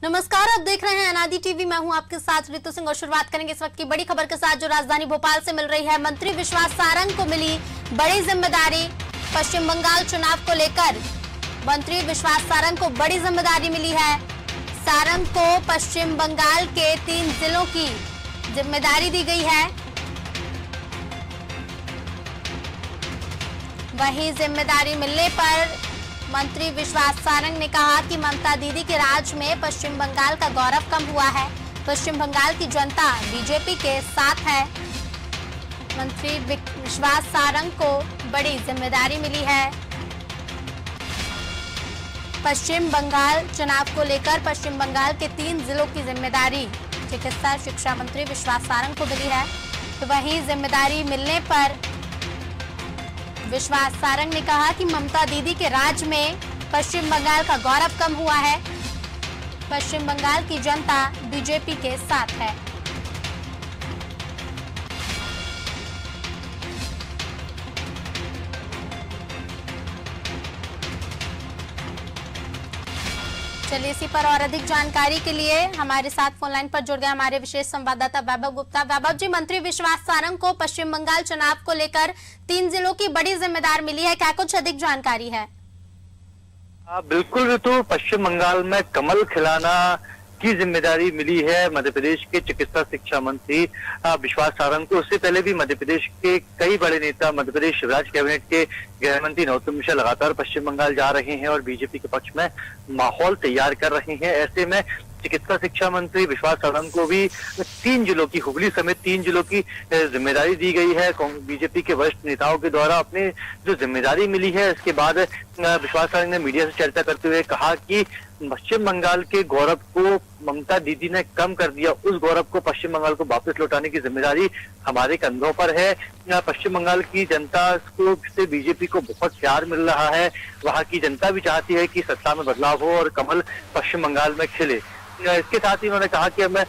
नमस्कार, आप देख रहे हैं अनादि टीवी। मैं हूं आपके साथ ऋतु सिंह और शुरुआत करेंगे इस वक्त की बड़ी खबर के साथ जो राजधानी भोपाल से मिल रही है। मंत्री विश्वास सारंग को मिली बड़ी जिम्मेदारी। पश्चिम बंगाल चुनाव को लेकर मंत्री विश्वास सारंग को बड़ी जिम्मेदारी मिली है। सारंग को पश्चिम बंगाल के 3 जिलों की जिम्मेदारी दी गई है। वहीं जिम्मेदारी मिलने पर मंत्री विश्वास सारंग ने कहा कि ममता दीदी के राज में पश्चिम बंगाल का गौरव कम हुआ है। पश्चिम बंगाल की जनता बीजेपी के साथ है। मंत्री विश्वास सारंग को बड़ी जिम्मेदारी मिली है। पश्चिम बंगाल चुनाव को लेकर पश्चिम बंगाल के 3 जिलों की जिम्मेदारी चिकित्सा शिक्षा मंत्री विश्वास सारंग को मिली है। तो वहीं जिम्मेदारी मिलने पर विश्वास सारंग ने कहा कि ममता दीदी के राज में पश्चिम बंगाल का गौरव कम हुआ है। पश्चिम बंगाल की जनता बीजेपी के साथ है। चलिए इसी पर और अधिक जानकारी के लिए हमारे साथ फोन लाइन पर जुड़ गए हमारे विशेष संवाददाता वैभव गुप्ता। वैभव जी, मंत्री विश्वास सारंग को पश्चिम बंगाल चुनाव को लेकर 3 जिलों की बड़ी जिम्मेदार मिली है, क्या कुछ अधिक जानकारी है? बिल्कुल ऋतु, पश्चिम बंगाल में कमल खिलाना की जिम्मेदारी मिली है मध्य प्रदेश के चिकित्सा शिक्षा मंत्री विश्वास सारंग को। उससे पहले भी मध्य प्रदेश के कई बड़े नेता, मध्य प्रदेश शिवराज कैबिनेट के गृह मंत्री नरोत्तम मिश्रा लगातार पश्चिम बंगाल जा रहे हैं और बीजेपी के पक्ष में माहौल तैयार कर रहे हैं। ऐसे में चिकित्सा शिक्षा मंत्री विश्वास सारंग को भी 3 जिलों की, हुगली समेत 3 जिलों की जिम्मेदारी दी गई है। बीजेपी के वरिष्ठ नेताओं के द्वारा अपनी जो जिम्मेदारी मिली है, इसके बाद विश्वास सारंग ने मीडिया से चर्चा करते हुए कहा कि पश्चिम बंगाल के गौरव को ममता दीदी ने कम कर दिया, उस गौरव को पश्चिम बंगाल को वापस लौटाने की जिम्मेदारी हमारे कंधों पर है। पश्चिम बंगाल की जनता को से बीजेपी को बहुत प्यार मिल रहा है। वहां की जनता भी चाहती है कि सत्ता में बदलाव हो और कमल पश्चिम बंगाल में खिले। इसके साथ ही उन्होंने कहा कि मैं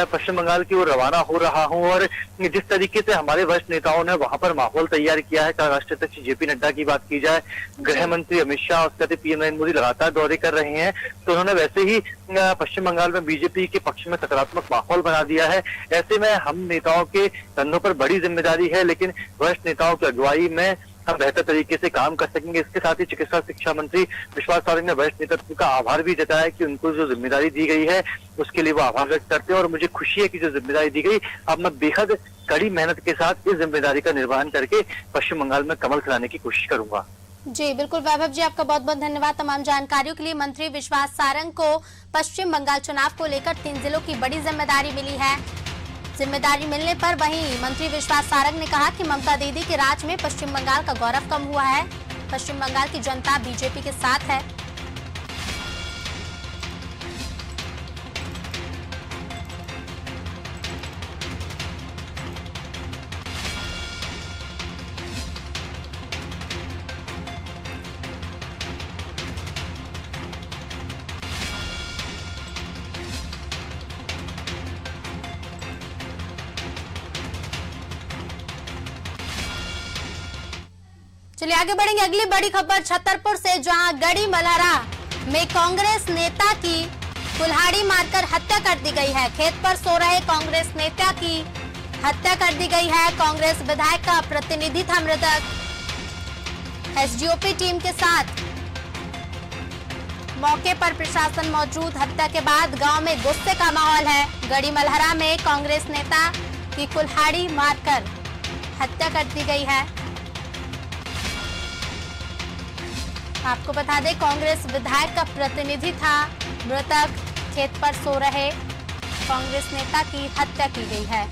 पश्चिम बंगाल की ओर रवाना हो रहा हूं और जिस तरीके से हमारे वरिष्ठ नेताओं ने वहां पर माहौल तैयार किया है, चाहे राष्ट्रीय अध्यक्ष जेपी नड्डा की बात की जाए, गृह मंत्री अमित शाह, उसके साथ पीएम नरेंद्र मोदी लगातार दौरे कर रहे हैं, तो उन्होंने वैसे ही पश्चिम बंगाल में बीजेपी के पक्ष में सकारात्मक माहौल बना दिया है। ऐसे में हम नेताओं के कंधों पर बड़ी जिम्मेदारी है, लेकिन वरिष्ठ नेताओं की अगुवाई में हम बेहतर तरीके से काम कर सकेंगे। इसके साथ ही चिकित्सा शिक्षा मंत्री विश्वास सारंग ने वरिष्ठ नेतृत्व का आभार भी जताया कि उनको जो जिम्मेदारी दी गई है उसके लिए वो आभार व्यक्त करते हैं और मुझे खुशी है कि जो जिम्मेदारी दी गई, अब मैं बेहद कड़ी मेहनत के साथ इस जिम्मेदारी का निर्वहन करके पश्चिम बंगाल में कमल खिलाने की कोशिश करूंगा। जी बिल्कुल वैभव जी, आपका बहुत बहुत धन्यवाद तमाम जानकारियों के लिए। मंत्री विश्वास सारंग को पश्चिम बंगाल चुनाव को लेकर 3 जिलों की बड़ी जिम्मेदारी मिली है। जिम्मेदारी मिलने पर वहीं मंत्री विश्वास सारंग ने कहा कि ममता दीदी के राज में पश्चिम बंगाल का गौरव कम हुआ है। पश्चिम बंगाल की जनता बीजेपी के साथ है। चलिए आगे बढ़ेंगे अगली बड़ी खबर छतरपुर से, जहां गड़ी मलहरा में कांग्रेस नेता की कुल्हाड़ी मारकर हत्या कर दी गई है। खेत पर सो रहे कांग्रेस नेता की हत्या कर दी गई है। कांग्रेस विधायक का प्रतिनिधि था मृतक। एसडीओपी टीम के साथ मौके पर प्रशासन मौजूद। हत्या के बाद गांव में गुस्से का माहौल है। गड़ी मलहरा में कांग्रेस नेता की कुल्हाड़ी मारकर हत्या कर दी गई है। आपको बता दें कांग्रेस विधायक का प्रतिनिधि था मृतक। खेत पर सो रहे कांग्रेस नेता की हत्या की गई है।